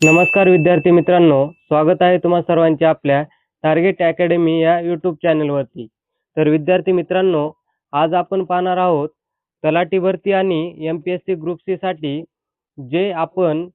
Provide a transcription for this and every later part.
नमस्कार विद्यार्थी मित्रांनो, स्वागत आहे तुम्हा सर्वांचे आपल्या टार्गेट अकॅडमी या यूट्यूब चॅनलवरती. तर विद्यार्थी मित्रांनो, आज आपण पाहणार आहोत तलाठी भरती आणि MPSC ग्रुप सी साठी जे आपण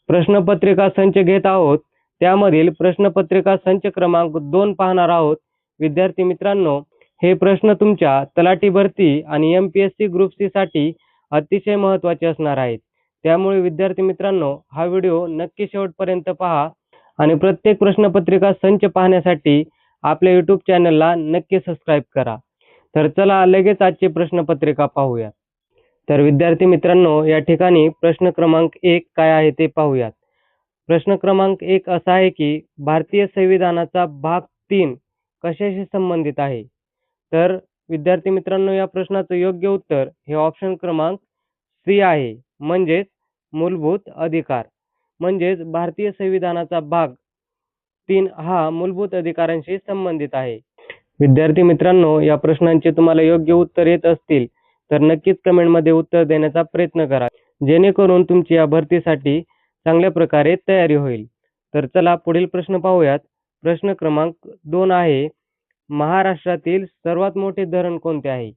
प्रश्नपत्रिका संच घेत आहोत, त्यामधील प्रश्नपत्रिका संच क्रमांक 2 पाहणार आहोत. विद्यार्थी मित्रांनो, हे प्रश्न तुमच्या तलाठी भरती आणि MPSC ग्रुप सी साठी अतिशय महत्त्वाचे असणार आहेत. त्यामुळे विद्यार्थी मित्रांनो, हा व्हिडिओ नक्की शेवटपर्यंत पहा आणि प्रत्येक प्रश्नपत्रिका संच पाहण्यासाठी आपल्या यूट्यूब चॅनलला नक्की सबस्क्राईब करा. तर चला लगेच आजची प्रश्नपत्रिका पाहूया. तर विद्यार्थी मित्रांनो, या ठिकाणी प्रश्न क्रमांक 1 काय आहे ते पाहूयात. प्रश्न क्रमांक 1 असा आहे की भारतीय संविधानाचा भाग 3 कशाशी संबंधित आहे? तर विद्यार्थी मित्रांनो, या प्रश्नाचं योग्य उत्तर हे ऑप्शन क्रमांक सी आहे, म्हणजेच मूलभूत अधिकार. म्हणजेच भारतीय संविधानाचा भाग 3 हा मूलभूत अधिकारांशी संबंधित आहे. विद्यार्थी मित्रांनो, या प्रश्नांचे तुम्हाला योग्य उत्तर येत असतील तर नक्कीच कमेंटमध्ये उत्तर देण्याचा प्रयत्न करा, जेणेकरून तुमची या भरतीसाठी चांगल्या प्रकारे तयारी होईल. तर चला पुढील प्रश्न पाहूयात. प्रश्न क्रमांक 2 आहे, महाराष्ट्रातील सर्वात मोठे धरण कोणते आहे?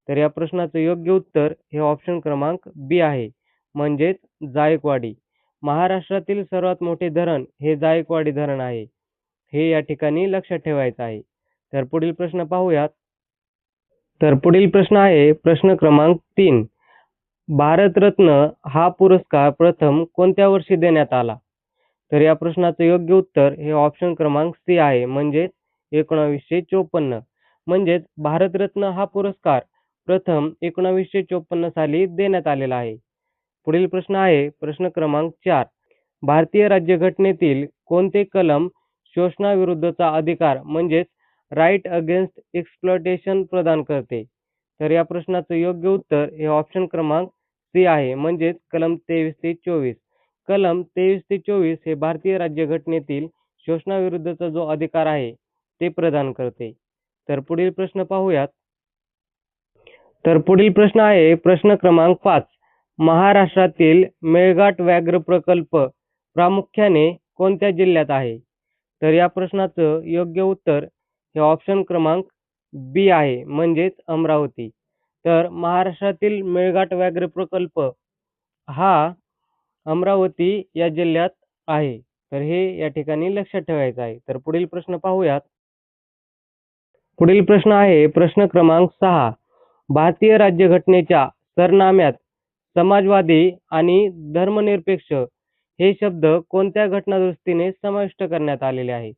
तर या प्रश्नाचं योग्य उत्तर हे ऑप्शन क्रमांक बी आहे, म्हणजेच जायकवाडी. महाराष्ट्रातील सर्वात मोठे धरण हे जायकवाडी धरण आहे. हे या ठिकाणी लक्षात ठेवायचं आहे. तर पुढील प्रश्न पाहूयात. तर पुढील प्रश्न आहे प्रश्न क्रमांक 3. भारतरत्न हा पुरस्कार प्रथम कोणत्या वर्षी देण्यात आला? तर या प्रश्नाचं योग्य उत्तर हे ऑप्शन क्रमांक सी आहे, म्हणजेच 1954. म्हणजेच भारतरत्न हा पुरस्कार प्रथम 1954 साली देण्यात आलेला आहे. पुढील प्रश्न आहे प्रश्न क्रमांक 4. भारतीय राज्यघटनेतील कोणते कलम शोषणाविरुद्धचा अधिकार म्हणजेच राईट अगेन्स्ट एक्सप्लॉयटेशन प्रदान करते? तर या प्रश्नाचं योग्य उत्तर हे ऑप्शन क्रमांक सी आहे, म्हणजेच कलम 23 ते 24. कलम 23 ते 24 हे भारतीय राज्यघटनेतील शोषणाविरुद्धचा जो अधिकार आहे ते प्रदान करते. तर पुढील प्रश्न पाहूयात. तर पुढील प्रश्न आहे प्रश्न क्रमांक 5. महाराष्ट्रातील मेळघाट व्याघ्र प्रकल्प प्रामुख्याने कोणत्या जिल्ह्यात आहे? तर या प्रश्नाचं योग्य उत्तर हे ऑप्शन क्रमांक बी आहे, म्हणजेच अमरावती. तर महाराष्ट्रातील मेळघाट व्याघ्र प्रकल्प हा अमरावती या जिल्ह्यात आहे. तर हे या ठिकाणी लक्षात ठेवायचं आहे. तर पुढील प्रश्न पाहूयात. पुढील प्रश्न आहे प्रश्न क्रमांक 6. भारतीय राज्यघटनेच्या सरनाम्यात समाजवादी आणि धर्मनिरपेक्ष हे शब्द कोणत्या घटनादुरुस्तीने समाविष्ट करण्यात आलेले आहे?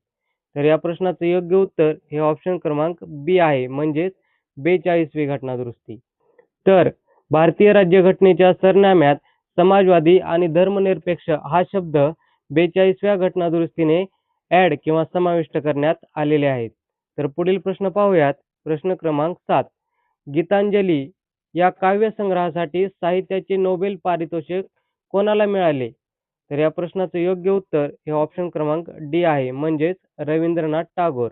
तर या प्रश्नाचं योग्य उत्तर हे ऑप्शन क्रमांक बी आहे, म्हणजेच 42वी घटनादुरुस्ती. तर भारतीय राज्यघटनेच्या सरनाम्यात समाजवादी आणि धर्मनिरपेक्ष हा शब्द 42व्या घटनादुरुस्तीने ॲड किंवा समाविष्ट करण्यात आलेले आहेत. तर पुढील प्रश्न पाहूयात. प्रश्न क्रमांक 7. गीतांजली या काव्यसंग्रहासाठी साहित्याचे नोबेल पारितोषिक कोणाला मिळाले? तर या प्रश्नाचं योग्य उत्तर हे ऑप्शन क्रमांक डी आहे, म्हणजेच रवींद्रनाथ टागोर.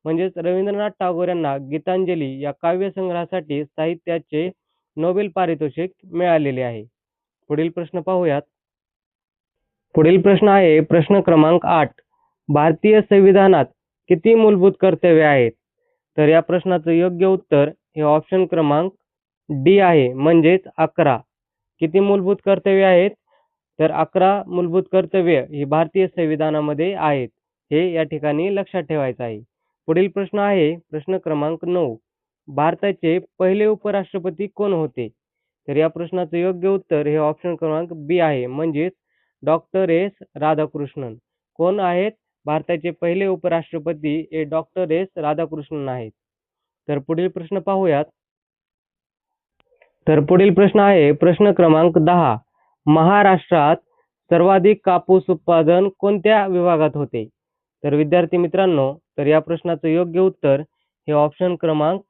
म्हणजेच रवींद्रनाथ टागोर यांना गीतांजली या काव्यसंग्रहासाठी साहित्याचे नोबेल पारितोषिक मिळालेले आहे. पुढील प्रश्न पाहूयात. पुढील प्रश्न आहे प्रश्न क्रमांक 8. भारतीय संविधानात किती मूलभूत कर्तव्ये आहेत? तर या प्रश्नाचं योग्य उत्तर हे ऑप्शन क्रमांक डी आहे, म्हणजेच 11. किती मूलभूत कर्तव्ये आहेत? तर 11 मूलभूत कर्तव्ये ही भारतीय संविधानामध्ये आहेत. हे या ठिकाणी लक्षात ठेवायचं आहे. पुढील प्रश्न आहे प्रश्न क्रमांक 9. भारताचे पहिले उपराष्ट्रपती कोण होते? तर या प्रश्नाचं योग्य उत्तर हे ऑप्शन क्रमांक बी आहे, म्हणजेच डॉक्टर एस राधाकृष्णन. कोण आहेत भारताचे पहिले उपराष्ट्रपती? हे डॉक्टर एस राधाकृष्णन आहेत. तर पुढील प्रश्न पाहूयात. तर पुढील प्रश्न आहे प्रश्न क्रमांक 10. महाराष्ट्रात सर्वाधिक कापूस उत्पादन कोणत्या विभागात होते? तर विद्यार्थी मित्रांनो, तर या प्रश्नाचं योग्य उत्तर हे ऑप्शन क्रमांक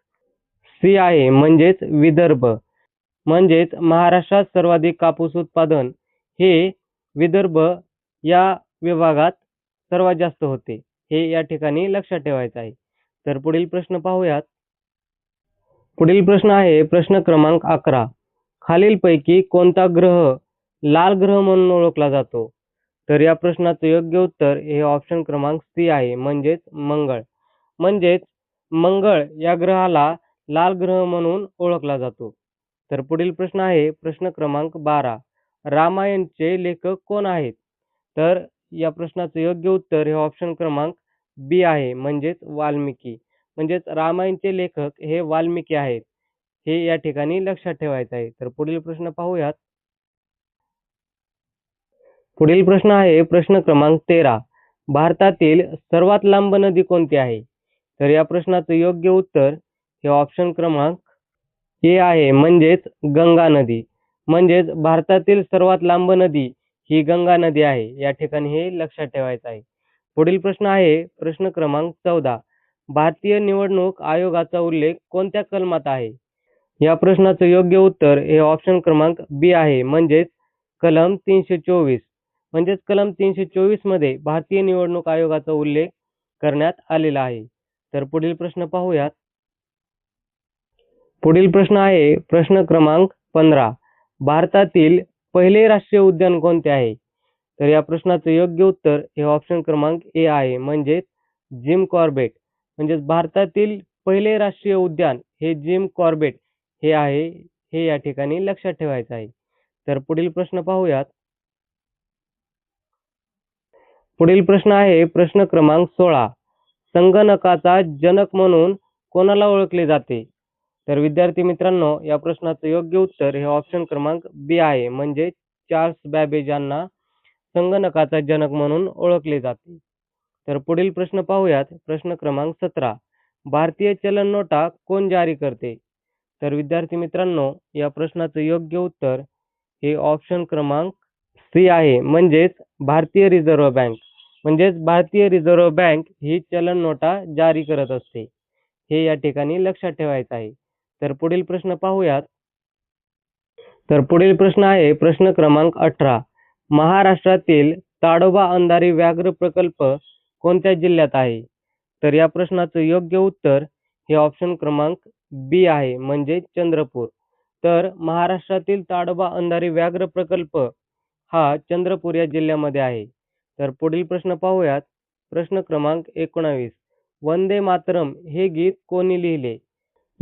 सी आहे, म्हणजेच विदर्भ. म्हणजेच महाराष्ट्रात सर्वाधिक कापूस उत्पादन हे विदर्भ या विभागात सर्वात जास्त होते. हे या ठिकाणी लक्षात ठेवायचं आहे. तर पुढील प्रश्न पाहूयात. पुढील प्रश्न आहे प्रश्न क्रमांक 11. खालीलपैकी कोणता ग्रह लाल ग्रह म्हणून ओळखला जातो? तर या प्रश्नाचं योग्य उत्तर हे ऑप्शन क्रमांक सी आहे, म्हणजेच मंगळ. म्हणजेच मंगळ या ग्रहाला लाल ग्रह म्हणून ओळखला जातो. तर पुढील प्रश्न आहे प्रश्न क्रमांक 12. रामायणचे लेखक कोण आहेत? तर या प्रश्नाचं योग्य उत्तर हे ऑप्शन क्रमांक बी आहे, म्हणजेच वाल्मिकी. म्हणजेच रामायणचे लेखक हे वाल्मिकी आहेत. हे या ठिकाणी लक्षात ठेवायचं आहे. तर पुढील प्रश्न पाहूयात. पुढील प्रश्न आहे प्रश्न क्रमांक 13. भारतातील सर्वात लांब नदी कोणती आहे? तर या प्रश्नाचं योग्य उत्तर हे ऑप्शन क्रमांक ए आहे, म्हणजेच गंगा नदी. म्हणजेच भारतातील सर्वात लांब नदी ही गंगा नदी आहे. या ठिकाणी हे लक्षात ठेवायचं आहे. पुढील प्रश्न आहे प्रश्न क्रमांक 14. भारतीय निवडणूक आयोगाचा उल्लेख कोणत्या कलमात आहे? या प्रश्नाचं योग्य उत्तर हे ऑप्शन क्रमांक बी आहे, म्हणजेच कलम 324. म्हणजेच कलम 324 मध्ये भारतीय निवडणूक आयोगाचा उल्लेख करण्यात आलेला आहे. तर पुढील प्रश्न पाहूयात. पुढील प्रश्न आहे प्रश्न क्रमांक 15. भारतातील पहिले राष्ट्रीय उद्यान कोणते आहे? तर या प्रश्नाचं योग्य उत्तर हे ऑप्शन क्रमांक ए आहे, म्हणजेच जिम कॉर्बेट. म्हणजेच भारतातील पहिले राष्ट्रीय उद्यान हे जिम कॉर्बेट हे आहे. हे या ठिकाणी लक्षात ठेवायचं आहे. तर पुढील प्रश्न पाहूयात. पुढील प्रश्न आहे प्रश्न क्रमांक 16. संगणकाचा जनक म्हणून कोणाला ओळखले जाते? तर विद्यार्थी मित्रांनो, या प्रश्नाचं योग्य उत्तर हे ऑप्शन क्रमांक बी आहे, म्हणजे चार्ल्स बॅबेज यांना संगणकाचा जनक म्हणून ओळखले जाते. तर पुढील प्रश्न पाहूयात. प्रश्न क्रमांक 17. भारतीय चलन नोटा कोण जारी करते? तर विद्यार्थी मित्रांनो, या प्रश्नाचं योग्य उत्तर हे ऑप्शन क्रमांक सी आहे, म्हणजेच भारतीय रिझर्व्ह बँक. म्हणजेच भारतीय रिझर्व्ह बँक ही चलन नोटा जारी करत असते. हे या ठिकाणी लक्षात ठेवायचं आहे. तर पुढील प्रश्न पाहूयात. तर पुढील प्रश्न आहे प्रश्न क्रमांक 18. महाराष्ट्रातील ताडोबा अंधारी व्याघ्र प्रकल्प कोणत्या जिल्ह्यात आहे? तर या प्रश्नाचं योग्य उत्तर हे ऑप्शन क्रमांक बी आहे, म्हणजे चंद्रपूर. तर महाराष्ट्रातील ताडोबा अंधारी व्याघ्र प्रकल्प हा चंद्रपूर या जिल्ह्यामध्ये आहे. तर पुढील प्रश्न पाहूयात. प्रश्न क्रमांक 19. वंदे मातरम हे गीत कोणी लिहिले?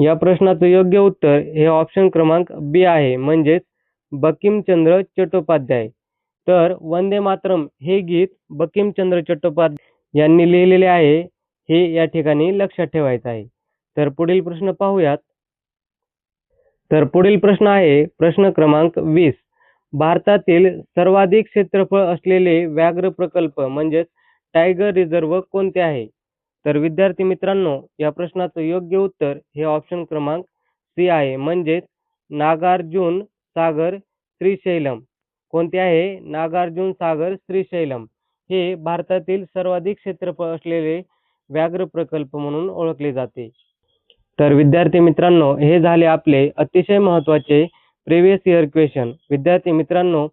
या प्रश्नाचं योग्य उत्तर हे ऑप्शन क्रमांक बी आहे, म्हणजेच बंकिमचंद्र चट्टोपाध्याय. तर वंदे मातरम हे गीत बंकिमचंद्र चट्टोपाध्याय यांनी लिहिलेले आहे. हे या ठिकाणी लक्षात ठेवायचं आहे. तर पुढील प्रश्न पाहूयात. तर पुढील प्रश्न आहे प्रश्न क्रमांक 20. भारतातील सर्वाधिक क्षेत्रफळ असलेले व्याघ्र प्रकल्प म्हणजेच टायगर रिझर्व्ह कोणते आहे? तर विद्यार्थी मित्रांनो, या प्रश्नाचं योग्य उत्तर हे ऑप्शन क्रमांक सी आहे, म्हणजेच नागार्जुन सागर श्रीशैलम. कोणते आहे? नागार्जुन सागर श्रीशैलम हे भारतातील सर्वाधिक क्षेत्रफळ असलेले व्याघ्र प्रकल्प म्हणून ओळखले जाते. तर विद्यार्थी मित्रांनो, हे झाले आपले अतिशय महत्त्वाचे प्रिव्हियस इयर क्वेश्चन. विद्यार्थी मित्रांनो,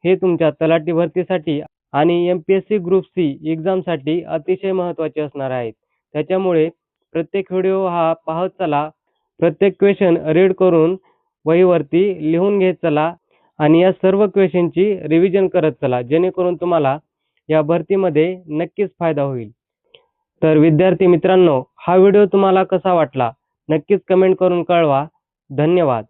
हे तुमच्या तलाठी भरतीसाठी आणि MPSC ग्रुप सी एक्झामसाठी अतिशय महत्त्वाचे असणार आहेत. त्याच्यामुळे प्रत्येक व्हिडिओ हा पाहत चला, प्रत्येक क्वेश्चन रीड करून वहीवरती लिहून घेत चला आणि या सर्व क्वेश्चनची रिव्हिजन करत चला, जेणेकरून तुम्हाला या भरतीमध्ये नक्कीच फायदा होईल. तर विद्यार्थी मित्रांनो, हा व्हिडिओ तुम्हाला कसा वाटला नक्कीच कमेंट करून कळवा. धन्यवाद.